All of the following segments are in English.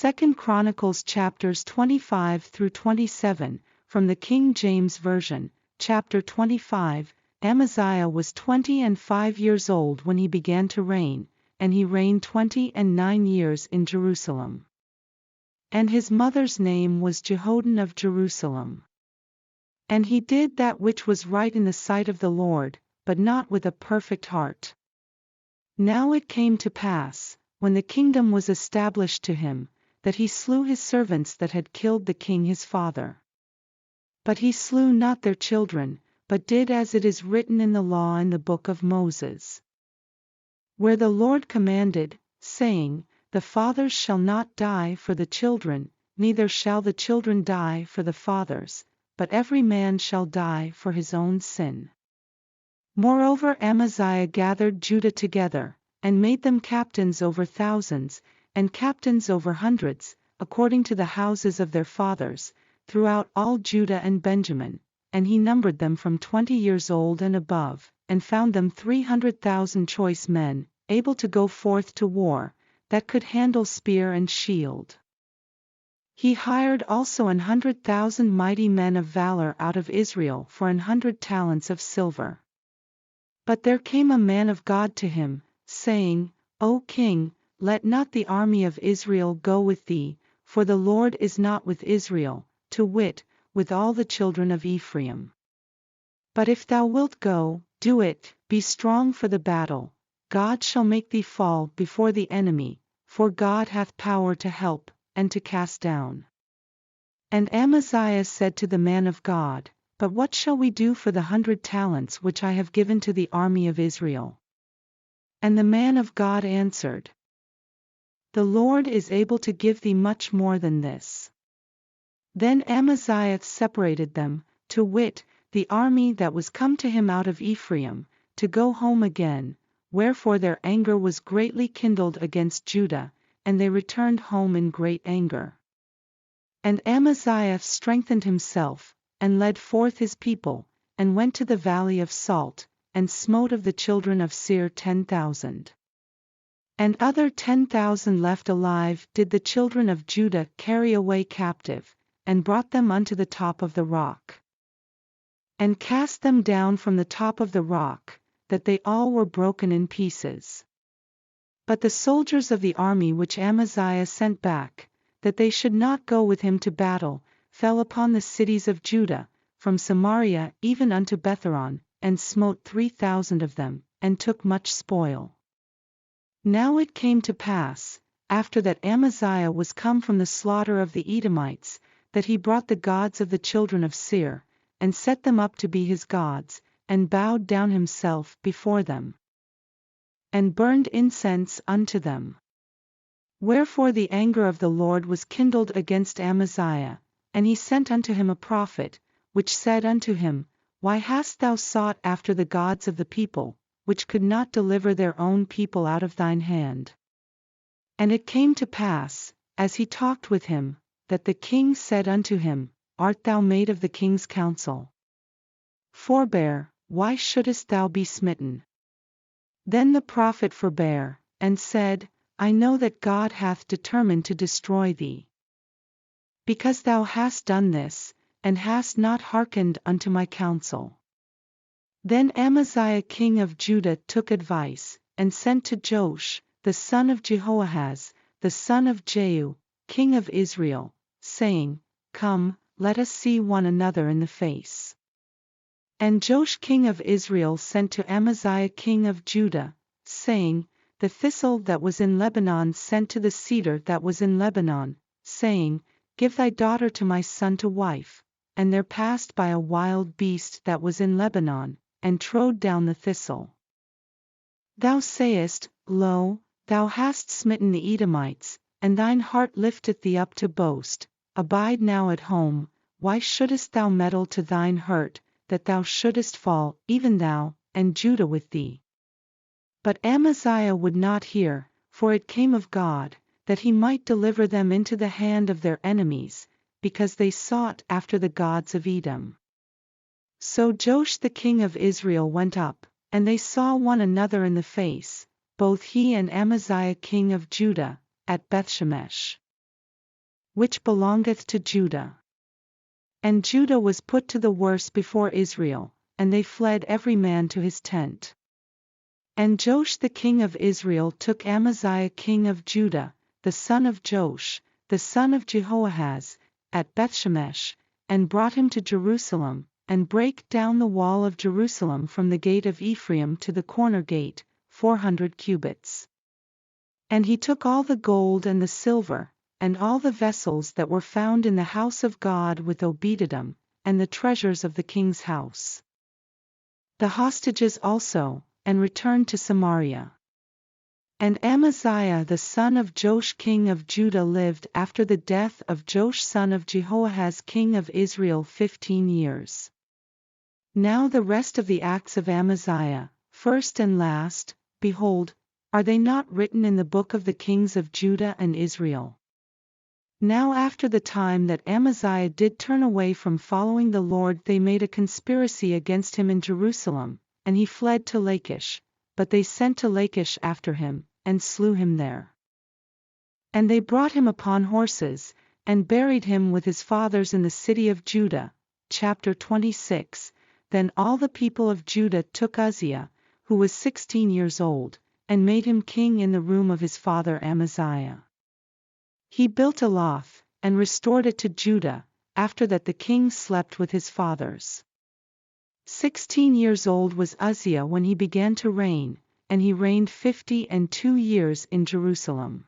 2 Chronicles chapters 25 through 27, from the King James Version, chapter 25. Amaziah was 25 years old when he began to reign, and he reigned 29 years in Jerusalem. And his mother's name was Jehoaddan of Jerusalem. And he did that which was right in the sight of the Lord, but not with a perfect heart. Now it came to pass, when the kingdom was established to him, that he slew his servants that had killed the king his father. But he slew not their children, but did as it is written in the law in the book of Moses, where the Lord commanded, saying, The fathers shall not die for the children, neither shall the children die for the fathers, but every man shall die for his own sin. Moreover Amaziah gathered Judah together, and made them captains over thousands, and captains over hundreds, according to the houses of their fathers, throughout all Judah and Benjamin, and he numbered them from 20 years old and above, and found them 300,000 choice men, able to go forth to war, that could handle spear and shield. He hired also 100,000 mighty men of valor out of Israel for 100 talents of silver. But there came a man of God to him, saying, O king, let not the army of Israel go with thee, for the Lord is not with Israel, to wit, with all the children of Ephraim. But if thou wilt go, do it, be strong for the battle, God shall make thee fall before the enemy, for God hath power to help, and to cast down. And Amaziah said to the man of God, But what shall we do for the 100 talents which I have given to the army of Israel? And the man of God answered, The Lord is able to give thee much more than this. Then Amaziah separated them, to wit, the army that was come to him out of Ephraim, to go home again, wherefore their anger was greatly kindled against Judah, and they returned home in great anger. And Amaziah strengthened himself, and led forth his people, and went to the valley of Salt, and smote of the children of Seir 10,000. And other 10,000 left alive did the children of Judah carry away captive, and brought them unto the top of the rock, and cast them down from the top of the rock, that they all were broken in pieces. But the soldiers of the army which Amaziah sent back, that they should not go with him to battle, fell upon the cities of Judah, from Samaria even unto Betharon, and smote 3,000 of them, and took much spoil. Now it came to pass, after that Amaziah was come from the slaughter of the Edomites, that he brought the gods of the children of Seir, and set them up to be his gods, and bowed down himself before them, and burned incense unto them. Wherefore the anger of the Lord was kindled against Amaziah, and he sent unto him a prophet, which said unto him, Why hast thou sought after the gods of the people, which could not deliver their own people out of thine hand? And it came to pass, as he talked with him, that the king said unto him, Art thou made of the king's counsel? Forbear, why shouldest thou be smitten? Then the prophet forbare, and said, I know that God hath determined to destroy thee, because thou hast done this, and hast not hearkened unto my counsel. Then Amaziah king of Judah took advice, and sent to Joash, the son of Jehoahaz, the son of Jehu, king of Israel, saying, Come, let us see one another in the face. And Joash king of Israel sent to Amaziah king of Judah, saying, The thistle that was in Lebanon sent to the cedar that was in Lebanon, saying, Give thy daughter to my son to wife. And there passed by a wild beast that was in Lebanon, and trode down the thistle. Thou sayest, Lo, thou hast smitten the Edomites, and thine heart lifteth thee up to boast. Abide now at home, why shouldest thou meddle to thine hurt, that thou shouldest fall, even thou, and Judah with thee? But Amaziah would not hear, for it came of God, that he might deliver them into the hand of their enemies, because they sought after the gods of Edom. So Joash the king of Israel went up, and they saw one another in the face, both he and Amaziah king of Judah, at Bethshemesh. which belongeth to Judah. And Judah was put to the worse before Israel, and they fled every man to his tent. And Joash the king of Israel took Amaziah king of Judah, the son of Joash, the son of Jehoahaz, at Bethshemesh, and brought him to Jerusalem, and brake down the wall of Jerusalem from the gate of Ephraim to the corner gate, 400 cubits. And he took all the gold and the silver, and all the vessels that were found in the house of God with Obededom, and the treasures of the king's house. The hostages also, and returned to Samaria. And Amaziah the son of Joash king of Judah lived after the death of Joash son of Jehoahaz king of Israel 15 years. Now the rest of the acts of Amaziah, first and last, behold, are they not written in the book of the kings of Judah and Israel? Now after the time that Amaziah did turn away from following the Lord, they made a conspiracy against him in Jerusalem, and he fled to Lachish, but they sent to Lachish after him, and slew him there. And they brought him upon horses, and buried him with his fathers in the city of Judah. Chapter 26. Then all the people of Judah took Uzziah, who was 16 years old, and made him king in the room of his father Amaziah. He built Elath, and restored it to Judah, after that the king slept with his fathers. 16 years old was Uzziah when he began to reign, and he reigned 52 years in Jerusalem.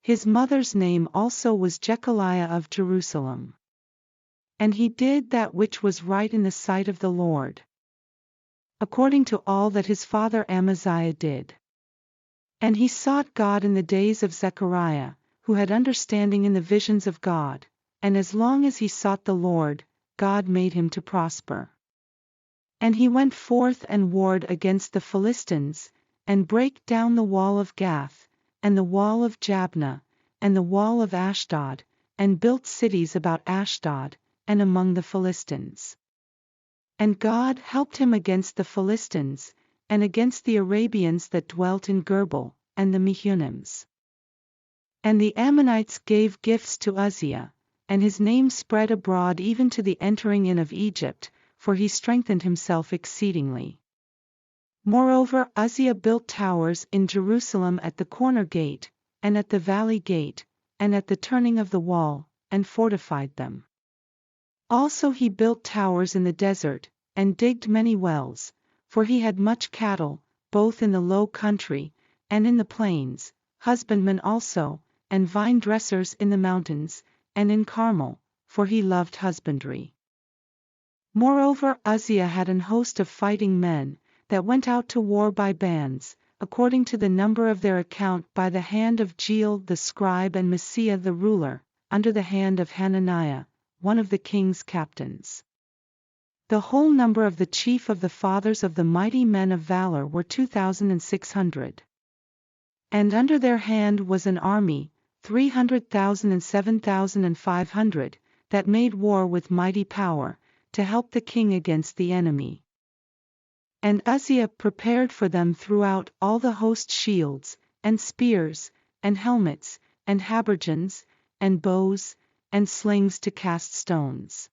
His mother's name also was Jechaliah of Jerusalem. And he did that which was right in the sight of the Lord, according to all that his father Amaziah did. And he sought God in the days of Zechariah, who had understanding in the visions of God, and as long as he sought the Lord, God made him to prosper. And he went forth and warred against the Philistines, and brake down the wall of Gath, and the wall of Jabneh, and the wall of Ashdod, and built cities about Ashdod, and among the Philistines. And God helped him against the Philistines, and against the Arabians that dwelt in Gerbel, and the Mehunims. And the Ammonites gave gifts to Uzziah, and his name spread abroad even to the entering in of Egypt, for he strengthened himself exceedingly. Moreover, Uzziah built towers in Jerusalem at the corner gate, and at the valley gate, and at the turning of the wall, and fortified them. Also he built towers in the desert, and digged many wells, for he had much cattle, both in the low country, and in the plains, husbandmen also, and vine dressers in the mountains, and in Carmel, for he loved husbandry. Moreover, Uzziah had an host of fighting men, that went out to war by bands, according to the number of their account by the hand of Jeiel the scribe and Maaseiah the ruler, under the hand of Hananiah, one of the king's captains. The whole number of the chief of the fathers of the mighty men of valor were 2,600. And under their hand was an army, 300,000 and 7,500, that made war with mighty power, to help the king against the enemy. And Uzziah prepared for them throughout all the host shields, and spears, and helmets, and habergeons, and bows, and slings to cast stones.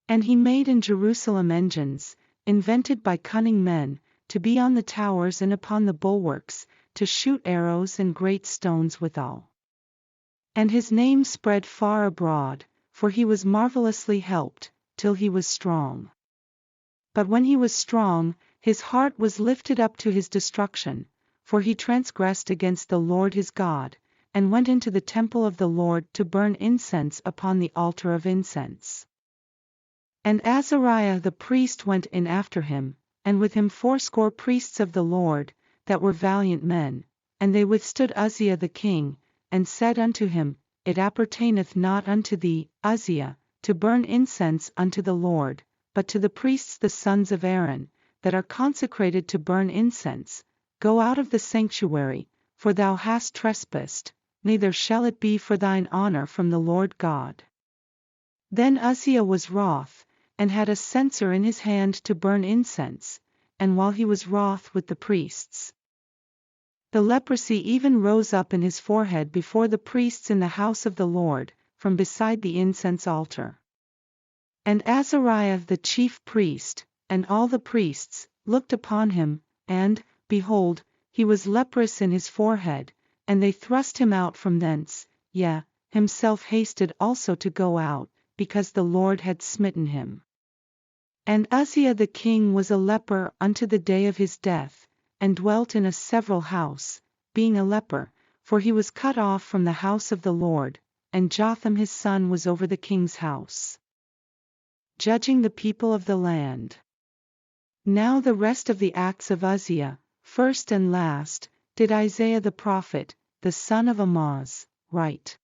And he made in Jerusalem engines, invented by cunning men, to be on the towers and upon the bulwarks, to shoot arrows and great stones withal. And his name spread far abroad, for he was marvelously helped, till he was strong. But when he was strong, his heart was lifted up to his destruction, for he transgressed against the Lord his God, and went into the temple of the Lord to burn incense upon the altar of incense. And Azariah the priest went in after him, and with him 80 priests of the Lord, that were valiant men, and they withstood Uzziah the king, and said unto him, It appertaineth not unto thee, Uzziah, to burn incense unto the Lord, but to the priests the sons of Aaron, that are consecrated to burn incense. Go out of the sanctuary, for thou hast trespassed, neither shall it be for thine honor from the Lord God. Then Uzziah was wroth, and had a censer in his hand to burn incense, and while he was wroth with the priests, The leprosy even rose up in his forehead before the priests in the house of the Lord, from beside the incense altar. And Azariah the chief priest, and all the priests, looked upon him, and, behold, he was leprous in his forehead, and they thrust him out from thence, yea, himself hasted also to go out, because the Lord had smitten him. And Uzziah the king was a leper unto the day of his death, and dwelt in a several house, being a leper, for he was cut off from the house of the Lord, and Jotham his son was over the king's house. Judging the people of the land. Now the rest of the acts of Uzziah, first and last, did Isaiah the prophet, the son of Amoz, write.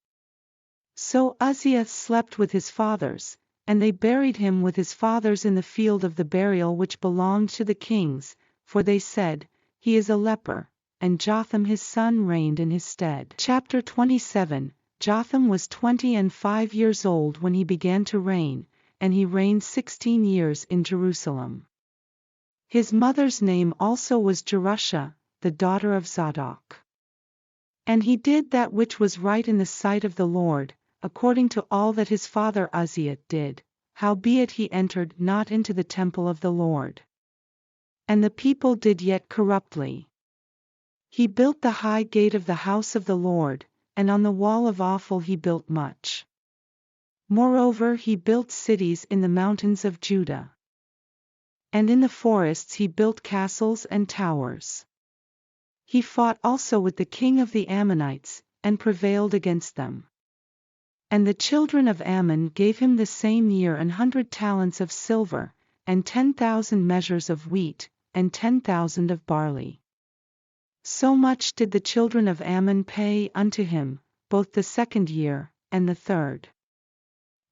So Uzziah slept with his fathers, and they buried him with his fathers in the field of the burial which belonged to the kings, for they said, He is a leper, and Jotham his son reigned in his stead. Chapter 27. Jotham was 25 years old when he began to reign, and he reigned 16 years in Jerusalem. His mother's name also was Jerusha, the daughter of Zadok. And he did that which was right in the sight of the Lord, according to all that his father Uzziah did, howbeit he entered not into the temple of the Lord. And the people did yet corruptly. He built the high gate of the house of the Lord, and on the wall of Ophel he built much. Moreover he built cities in the mountains of Judah. And in the forests he built castles and towers. He fought also with the king of the Ammonites, and prevailed against them. And the children of Ammon gave him the same year 100 talents of silver, and 10,000 measures of wheat, and 10,000 of barley. So much did the children of Ammon pay unto him, both the second year, and the third.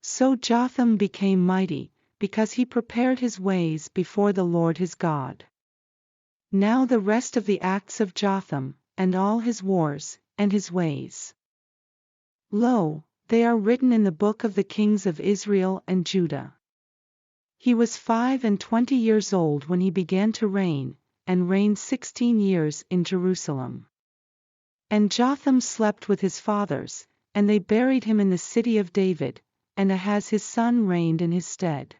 So Jotham became mighty, because he prepared his ways before the Lord his God. Now the rest of the acts of Jotham, and all his wars, and his ways. Lo, they are written in the book of the kings of Israel and Judah. He was 25 years old when he began to reign, and reigned 16 years in Jerusalem. And Jotham slept with his fathers, and they buried him in the city of David, and Ahaz his son reigned in his stead.